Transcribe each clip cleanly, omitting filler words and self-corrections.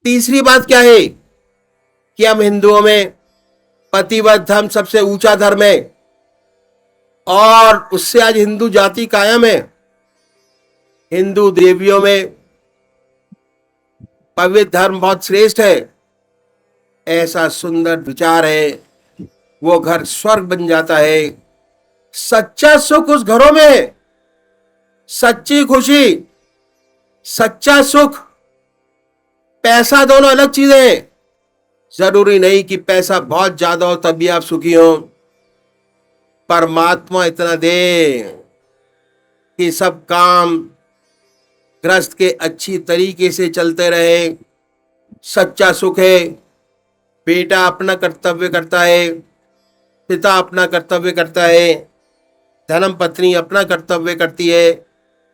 तीसरी बात क्या है कि हम हिंदुओं में पतिव्रत धर्म सबसे ऊंचा धर्म है और उससे आज हिंदू जाति कायम है। हिंदू देवियों में पवित्र धर्म बहुत श्रेष्ठ है। ऐसा सुंदर विचार है, वो घर स्वर्ग बन जाता है। सच्चा सुख उस घरों में है, सच्ची खुशी, सच्चा सुख। पैसा दोनों अलग चीजें हैं। जरूरी नहीं कि पैसा बहुत ज्यादा हो तभी आप सुखी हो। परमात्मा इतना दे कि सब काम ग्रस्त के अच्छी तरीके से चलते रहे, सच्चा सुख है। बेटा अपना कर्तव्य करता है, पिता अपना कर्तव्य करता है, धर्म पत्नी अपना कर्तव्य करती है,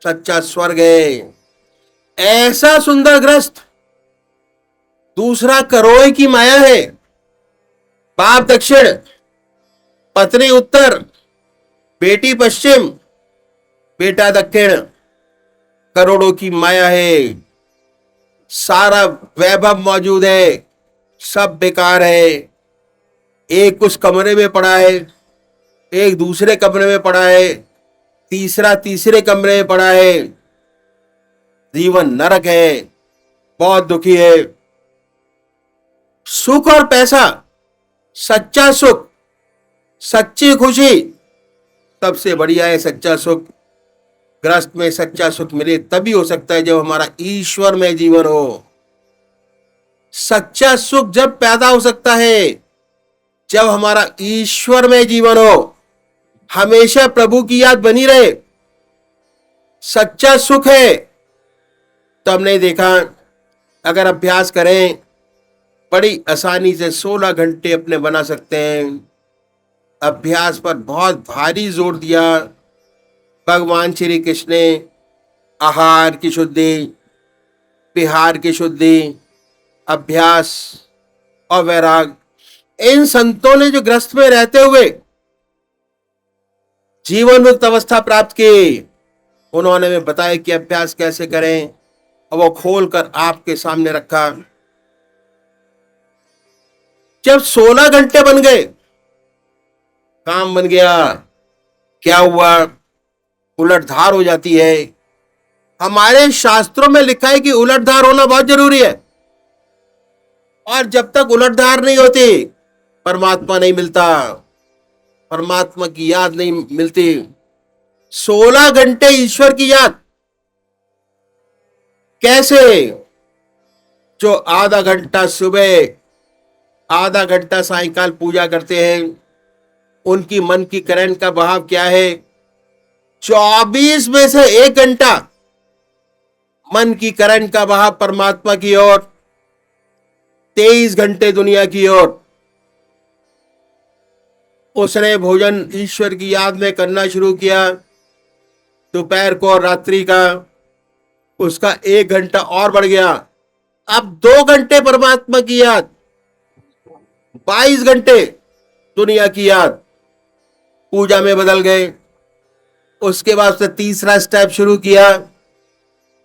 सच्चा स्वर्ग है। ऐसा सुंदर ग्रस्त दूसरा करोड़ की माया है। बाप दक्षिण, पत्नी उत्तर, बेटी पश्चिम, बेटा दक्षिण, करोड़ों की माया है। सारा वैभव मौजूद है, सब बेकार है। एक उस कमरे में पड़ा है, एक दूसरे कमरे में पड़ा है, तीसरा तीसरे कमरे में पड़ा है। जीवन नरक है, बहुत दुखी है। सुख और पैसा, सच्चा सुख, सच्ची खुशी सबसे बढ़िया है। सच्चा सुख ग्रस्त में सच्चा सुख मिले तभी हो सकता है जब हमारा ईश्वर में जीवन हो। सच्चा सुख जब पैदा हो सकता है जब हमारा ईश्वर में जीवन हो, हमेशा प्रभु की याद बनी रहे। सच्चा सुख है तो हमने देखा, अगर अभ्यास करें बड़ी आसानी से 16 घंटे अपने बना सकते हैं। अभ्यास पर बहुत भारी जोर दिया भगवान श्री कृष्ण ने। आहार की शुद्धि, विहार की शुद्धि, अभ्यास और वैराग, इन संतों ने जो ग्रस्त में रहते हुए जीवन मुक्त अवस्था प्राप्त की, उन्होंने हमें बताया कि अभ्यास कैसे करें और वो खोलकर आपके सामने रखा। जब 16 घंटे बन गए, काम बन गया, क्या हुआ? उलटधार हो जाती है। हमारे शास्त्रों में लिखा है कि उलटधार होना बहुत जरूरी है, और जब तक उलटधार नहीं होती परमात्मा नहीं मिलता, परमात्मा की याद नहीं मिलती। 16 घंटे ईश्वर की याद कैसे? जो आधा घंटा सुबह, आधा घंटा सायंकाल पूजा करते हैं, उनकी मन की करंट का बहाव क्या है? 24 में से 1 घंटा मन की करंट का बहाव परमात्मा की ओर, 23 घंटे दुनिया की ओर। उसने भोजन ईश्वर की याद में करना शुरू किया दोपहर को और रात्रि का, उसका 1 घंटा और बढ़ गया। अब 2 घंटे परमात्मा की याद, 22 घंटे दुनिया की याद पूजा में बदल गए। उसके बाद से तीसरा स्टेप शुरू किया,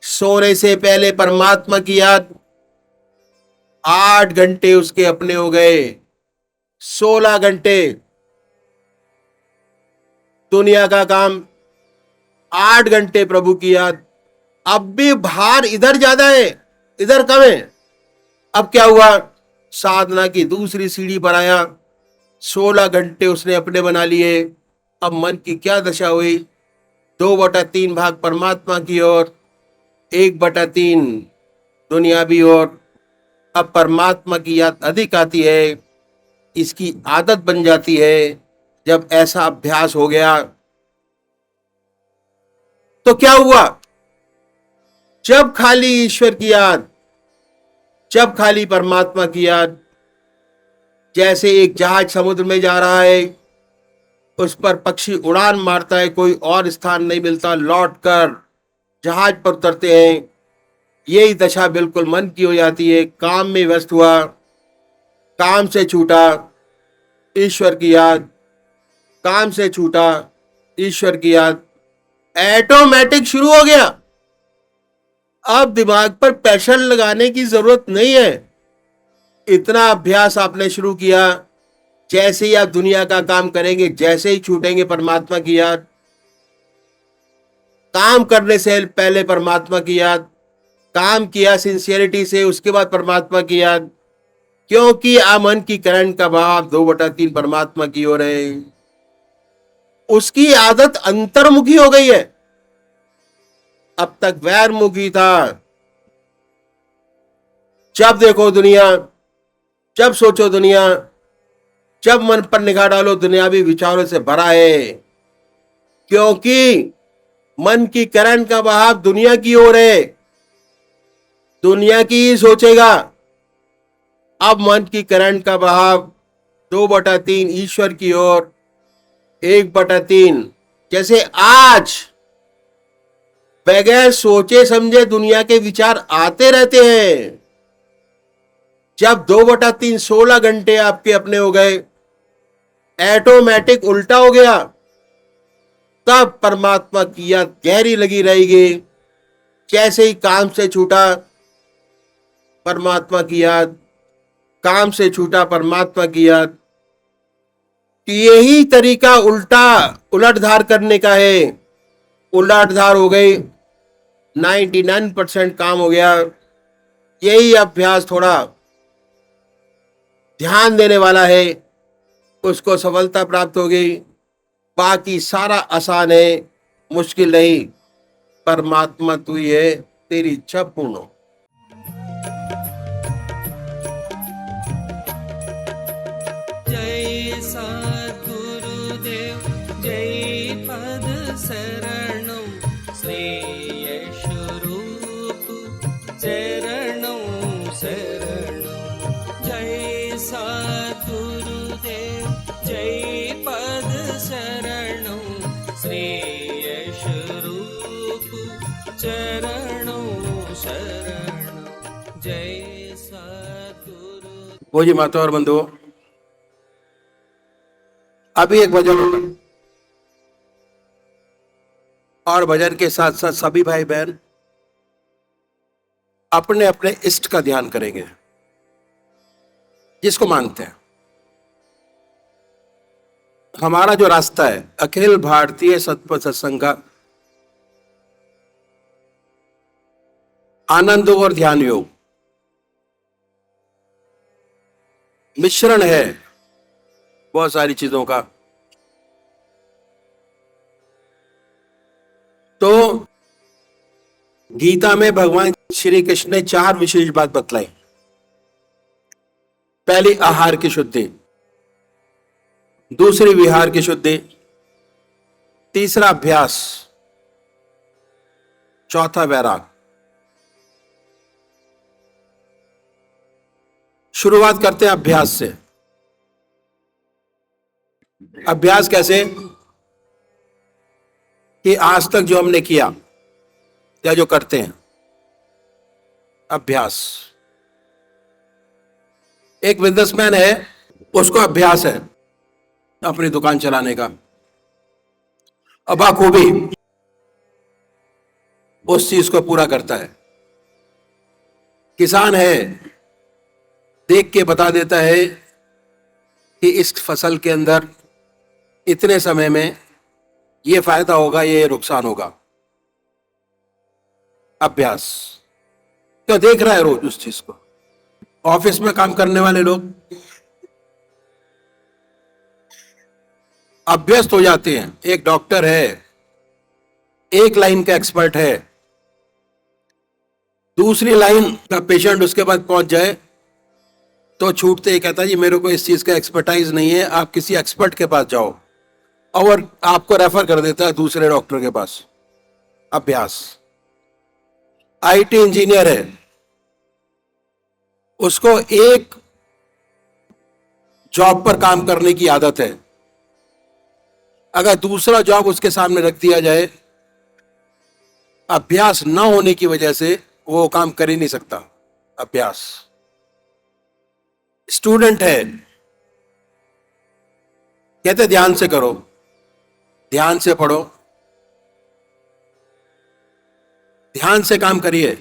सोने से पहले परमात्मा की याद। 8 घंटे उसके अपने हो गए, 16 घंटे दुनिया का काम, 8 घंटे प्रभु की याद। अब भी भार इधर ज्यादा है, इधर कम है। अब क्या हुआ? साधना की दूसरी सीढ़ी पर आया, 16 घंटे उसने अपने बना लिए। अब मन की क्या दशा हुई? 2/3 भाग परमात्मा की ओर, 1/3 दुनियावी ओर। अब परमात्मा की याद अधिक आती है, इसकी आदत बन जाती है। जब ऐसा अभ्यास हो गया तो क्या हुआ? जब खाली ईश्वर की याद, जब खाली परमात्मा की याद, जैसे एक जहाज समुद्र में जा रहा है, उस पर पक्षी उड़ान मारता है, कोई और स्थान नहीं मिलता, लौटकर जहाज पर उतरते हैं। यही दशा बिल्कुल मन की हो जाती है। काम में व्यस्त हुआ, काम से छूटा, ईश्वर की याद, काम से छूटा, ईश्वर की याद, ऑटोमेटिक शुरू हो गया। अब दिमाग पर प्रेशर लगाने की जरूरत नहीं है। इतना अभ्यास आपने शुरू किया, जैसे ही आप दुनिया का काम करेंगे, जैसे ही छूटेंगे परमात्मा की याद, काम करने से पहले परमात्मा की याद, काम किया सिंसियरिटी से, उसके बाद परमात्मा की याद, क्योंकि मन की करंट का भाव 2/3 परमात्मा की ओर है। उसकी आदत अंतर्मुखी हो गई है, अब तक वैरमुखी था। जब देखो दुनिया, जब सोचो दुनिया, जब मन पर निगाह डालो दुनियावी विचारों से भरा है, क्योंकि मन की करंट का बहाव दुनिया की ओर है, दुनिया की ही सोचेगा। अब मन की करंट का बहाव 2/3 ईश्वर की ओर, 1/3। जैसे आज बगैर सोचे समझे दुनिया के विचार आते रहते हैं। जब 2/3 16 घंटे आपके अपने हो गए, ऑटोमेटिक उल्टा हो गया, तब परमात्मा की याद गहरी लगी रहेगी। जैसे ही काम से छूटा परमात्मा की याद, काम से छूटा परमात्मा की याद। यही तरीका उल्टा उलटधार करने का है। उलटधार हो गई, 99% काम हो गया। यही अभ्यास थोड़ा ध्यान देने वाला है, उसको सफलता प्राप्त हो गई। बाकी सारा आसान है, मुश्किल नहीं। परमात्मा तू ही है, तेरी इच्छा पूर्ण हो। जय सद्गुरुदेव, जय पद शरणं, श्रेय स्वरूप चरणं शरणं। जय सद्गुरुदेव, जय पद शरणं, श्रेय स्वरूप चरणं शरणं। जय सद्गुरु। वो जी माता और बंधुओं, अभी एक भजन होगा और भजन के साथ साथ सभी भाई बहन अपने अपने इष्ट का ध्यान करेंगे, जिसको मानते हैं। हमारा जो रास्ता है अखिल भारतीय सत्पथ सत्संग का, आनंद और ध्यान योग मिश्रण है बहुत सारी चीजों का। तो गीता में भगवान श्री कृष्ण ने 4 विशेष बात बतलाई। पहली आहार की शुद्धि, दूसरी विहार की शुद्धि, तीसरा अभ्यास, चौथा वैराग। शुरुआत करते हैं अभ्यास से। अभ्यास कैसे? कि आज तक जो हमने किया या जो करते हैं, अभ्यास। एक बिजनेसमैन है, उसको अभ्यास है अपनी दुकान चलाने का, अबाखूबी उस चीज को पूरा करता है। किसान है, देख के बता देता है कि इस फसल के अंदर इतने समय में ये फायदा होगा, ये नुकसान होगा। अभ्यास। क्यों देख रहा है रोज उस चीज को। ऑफिस में काम करने वाले लोग अभ्यस्त हो जाते हैं। एक डॉक्टर है, एक लाइन का एक्सपर्ट है, दूसरी लाइन का पेशेंट उसके पास पहुंच जाए तो छूटते ही कहता है जी मेरे को इस चीज का एक्सपर्टाइज नहीं है, आप किसी एक्सपर्ट के पास जाओ, और आपको रेफर कर देता है दूसरे डॉक्टर के पास। अभ्यास। आईटी इंजीनियर है, उसको एक जॉब पर काम करने की आदत है। अगर दूसरा जॉब उसके सामने रख दिया जाए, अभ्यास न होने की वजह से वो काम कर ही नहीं सकता। अभ्यास। स्टूडेंट है, कहते ध्यान से करो, ध्यान से पढ़ो, ध्यान से काम करिए,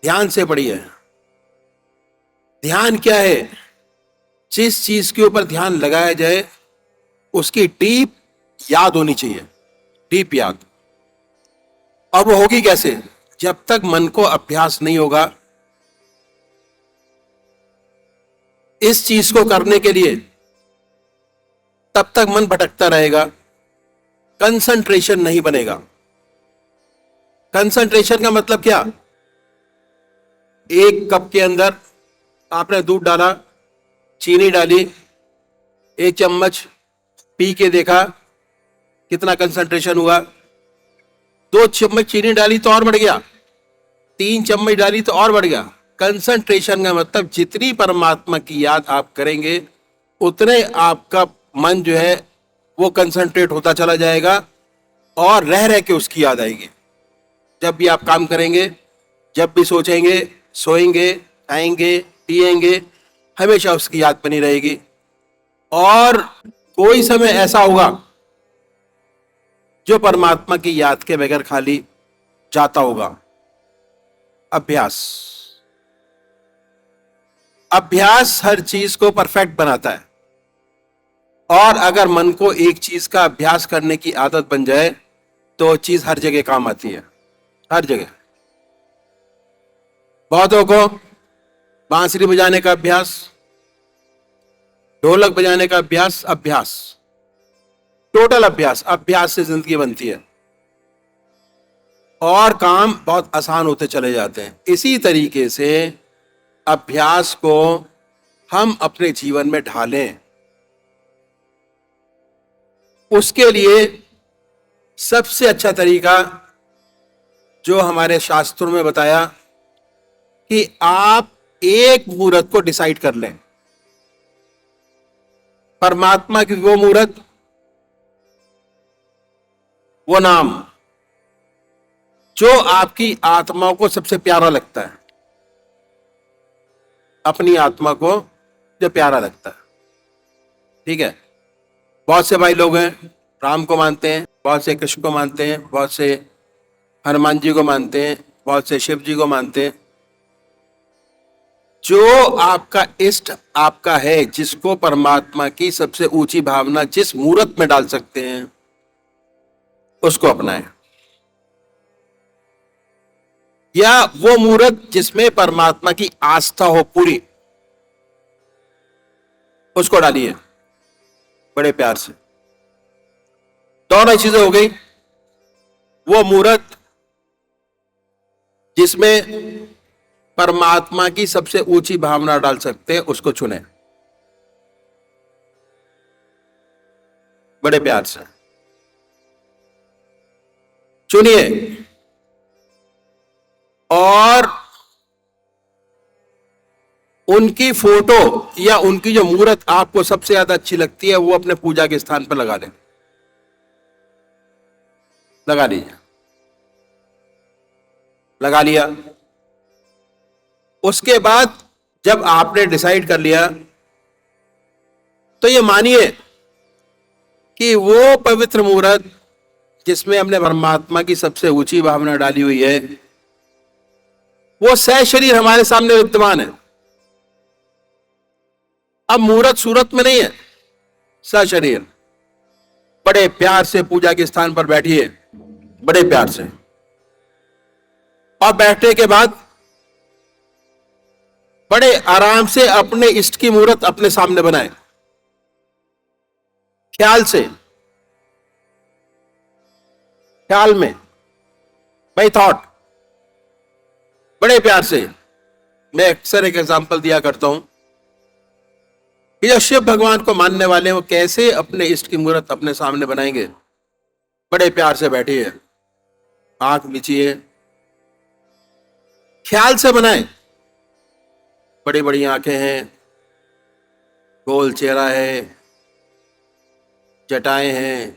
ध्यान से पढ़िए। ध्यान क्या है? जिस चीज के ऊपर ध्यान लगाया जाए उसकी डीप याद होनी चाहिए, डीप याद। और वो होगी कैसे? जब तक मन को अभ्यास नहीं होगा इस चीज को करने के लिए, तब तक मन भटकता रहेगा, कंसंट्रेशन नहीं बनेगा। कंसंट्रेशन का मतलब क्या? एक कप के अंदर आपने दूध डाला, चीनी डाली, एक चम्मच पी के देखा कितना कंसंट्रेशन हुआ। 2 चम्मच चीनी डाली तो और बढ़ गया, 3 चम्मच डाली तो और बढ़ गया। कंसंट्रेशन का मतलब जितनी परमात्मा की याद आप करेंगे उतने आपका मन जो है वो कंसंट्रेट होता चला जाएगा और रह रह के उसकी याद आएगी। जब भी आप काम करेंगे, जब भी सोचेंगे, सोएंगे, खाएंगे, पिएंगे, हमेशा उसकी याद बनी रहेगी। और कोई समय ऐसा होगा जो परमात्मा की याद के बगैर खाली जाता होगा। अभ्यास, अभ्यास हर चीज को परफेक्ट बनाता है। और अगर मन को एक चीज का अभ्यास करने की आदत बन जाए तो चीज हर जगह काम आती है, हर जगह। बहुतों को बांसुरी बजाने का अभ्यास, ढोलक बजाने का अभ्यास, अभ्यास, टोटल अभ्यास। अभ्यास से जिंदगी बनती है और काम बहुत आसान होते चले जाते हैं। इसी तरीके से अभ्यास को हम अपने जीवन में ढालें। उसके लिए सबसे अच्छा तरीका जो हमारे शास्त्रों में बताया कि आप एक मुहूर्त को डिसाइड कर लें। परमात्मा की वो मुहूर्त, वो नाम जो आपकी आत्मा को सबसे प्यारा लगता है, अपनी आत्मा को जो प्यारा लगता है। ठीक है? बहुत से भाई लोग हैं राम को मानते हैं, बहुत से कृष्ण को मानते हैं, बहुत से हनुमान जी को मानते हैं, बहुत से शिव जी को मानते हैं। जो आपका इष्ट आपका है, जिसको परमात्मा की सबसे ऊंची भावना जिस मुहूर्त में डाल सकते हैं उसको अपनाएं। या वो मुहूर्त जिसमें परमात्मा की आस्था हो पूरी, उसको डालिए बड़े प्यार से। दोनों चीजें हो गई। वो मुहूर्त जिसमें परमात्मा की सबसे ऊंची भावना डाल सकते हैं उसको चुने बड़े प्यार से, चुनिए। और उनकी फोटो या उनकी जो मूर्त आपको सबसे ज्यादा अच्छी लगती है वो अपने पूजा के स्थान पर लगा दें, लगा लीजिए। लगा लिया। उसके बाद जब आपने डिसाइड कर लिया तो ये मानिए कि वो पवित्र मूर्त जिसमें हमने परमात्मा की सबसे ऊंची भावना डाली हुई है वो सशरीर हमारे सामने विद्यमान है। अब मूर्त सूरत में नहीं है, सशरीर। बड़े प्यार से पूजा के स्थान पर बैठिए, बड़े प्यार से। और बैठने के बाद बड़े आराम से अपने इष्ट की मूर्त अपने सामने बनाए, ख्याल से, ख्याल में, बाय थॉट, बड़े प्यार से। मैं अक्सर एक एग्जांपल दिया करता हूं कि जो शिव भगवान को मानने वाले हैं वो कैसे अपने इष्ट की मूर्त अपने सामने बनाएंगे। बड़े प्यार से बैठिए, आंख मीचिए, ख्याल से बनाए। बड़ी बड़ी आंखें हैं, गोल चेहरा है, जटाएं हैं,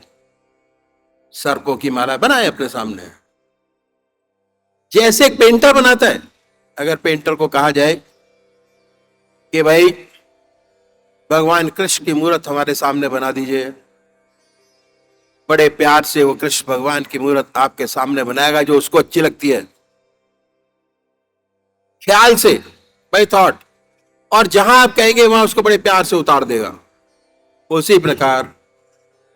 सर्पों की माला बनाए अपने सामने, जैसे एक पेंटर बनाता है। अगर पेंटर को कहा जाए कि भाई भगवान कृष्ण की मूर्त हमारे सामने बना दीजिए, बड़े प्यार से वो कृष्ण भगवान की मूर्त आपके सामने बनाएगा जो उसको अच्छी लगती है। ख्याल से, बाय थॉट, और जहां आप कहेंगे वहां उसको बड़े प्यार से उतार देगा। उसी प्रकार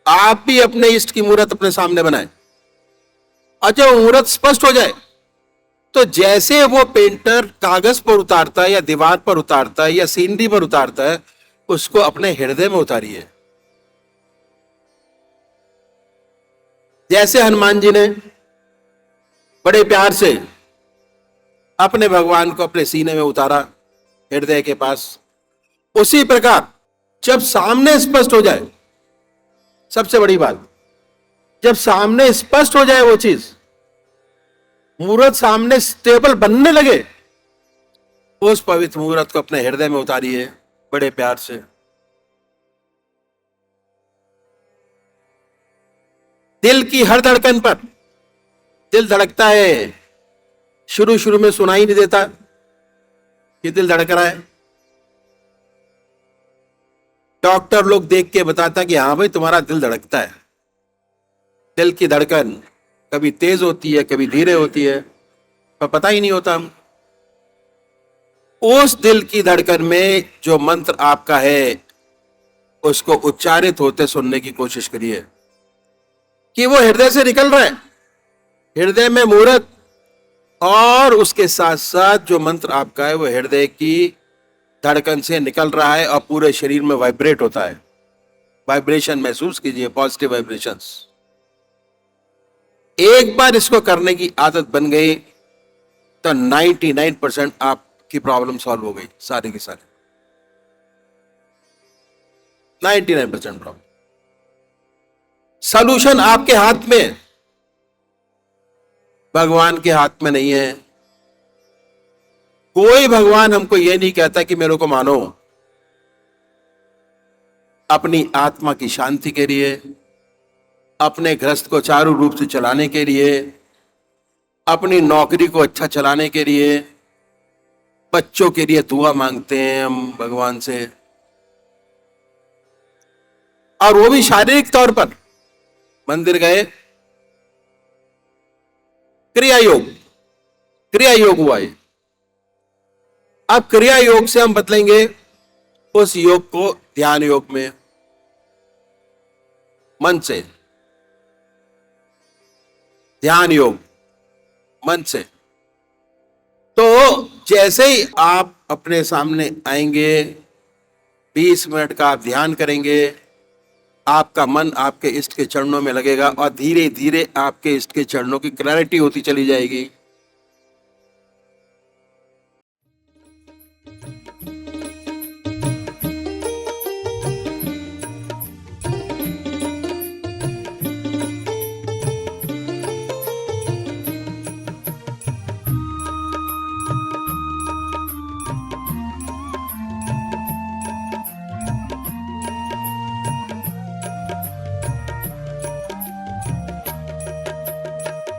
आप भी अपने इष्ट की मूर्त अपने सामने बनाएं, और जब मूर्त स्पष्ट हो जाए तो जैसे वो पेंटर कागज पर उतारता है या दीवार पर उतारता है या सीनरी पर उतारता है, उसको अपने हृदय में उतारिए। जैसे हनुमान जी ने बड़े प्यार से अपने भगवान को अपने सीने में उतारा, हृदय के पास, उसी प्रकार जब सामने स्पष्ट हो जाए, सबसे बड़ी बात, जब सामने स्पष्ट हो जाए वो चीज, मूर्त सामने स्टेबल बनने लगे, उस पवित्र मूर्त को अपने हृदय में उतारिए बड़े प्यार से। दिल की हर धड़कन पर, दिल धड़कता है, शुरू शुरू में सुनाई नहीं देता कि दिल धड़क रहा है। डॉक्टर लोग देख के बताता कि हाँ भाई तुम्हारा दिल धड़कता है। दिल की धड़कन कभी तेज होती है, कभी धीरे होती है, पर पता ही नहीं होता। उस दिल की धड़कन में जो मंत्र आपका है उसको उच्चारित होते सुनने की कोशिश करिए कि वो हृदय से निकल रहा है, हृदय में मूर्त, और उसके साथ साथ जो मंत्र आपका है वो हृदय की धड़कन से निकल रहा है और पूरे शरीर में वाइब्रेट होता है। वाइब्रेशन महसूस कीजिए, पॉजिटिव वाइब्रेशंस। एक बार इसको करने की आदत बन गई तो 99% आपकी प्रॉब्लम सॉल्व हो गई, सारे की सारे 99% प्रॉब्लम। सॉल्यूशन आपके हाथ में, भगवान के हाथ में नहीं है। कोई भगवान हमको यह नहीं कहता कि मेरे को मानो। अपनी आत्मा की शांति के लिए, अपने गृहस्थ को चारू रूप से चलाने के लिए, अपनी नौकरी को अच्छा चलाने के लिए, बच्चों के लिए दुआ मांगते हैं हम भगवान से, और वो भी शारीरिक तौर पर। मंदिर गए, क्रिया योग हुआ है। अब क्रिया योग से हम बदलेंगे उस योग को ध्यान योग में, मन से, ध्यान योग मन से। तो जैसे ही आप अपने सामने आएंगे, 20 मिनट का आप ध्यान करेंगे, आपका मन आपके इष्ट के चरणों में लगेगा और धीरे धीरे आपके इष्ट के चरणों की क्लैरिटी होती चली जाएगी।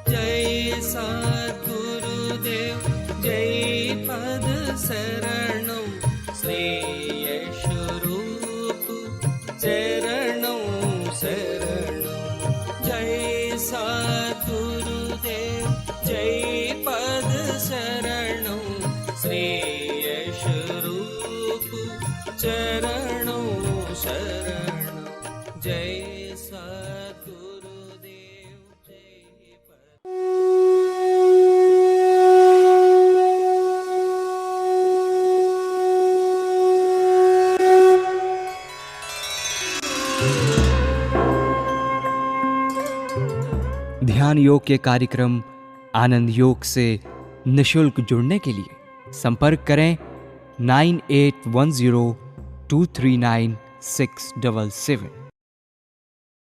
जय सद्गुरुदेव जय पद शरणं श्रेयस रूप चरणों शरणं। जय सद्गुरुदेव जय पद शरणं श्रेयस रूप चरणों शरणं। जय सद्गुरुदेव जय पद। ध्यान योग के कार्यक्रम आनंद योग से निशुल्क जुड़ने के लिए संपर्क करें 9810239677।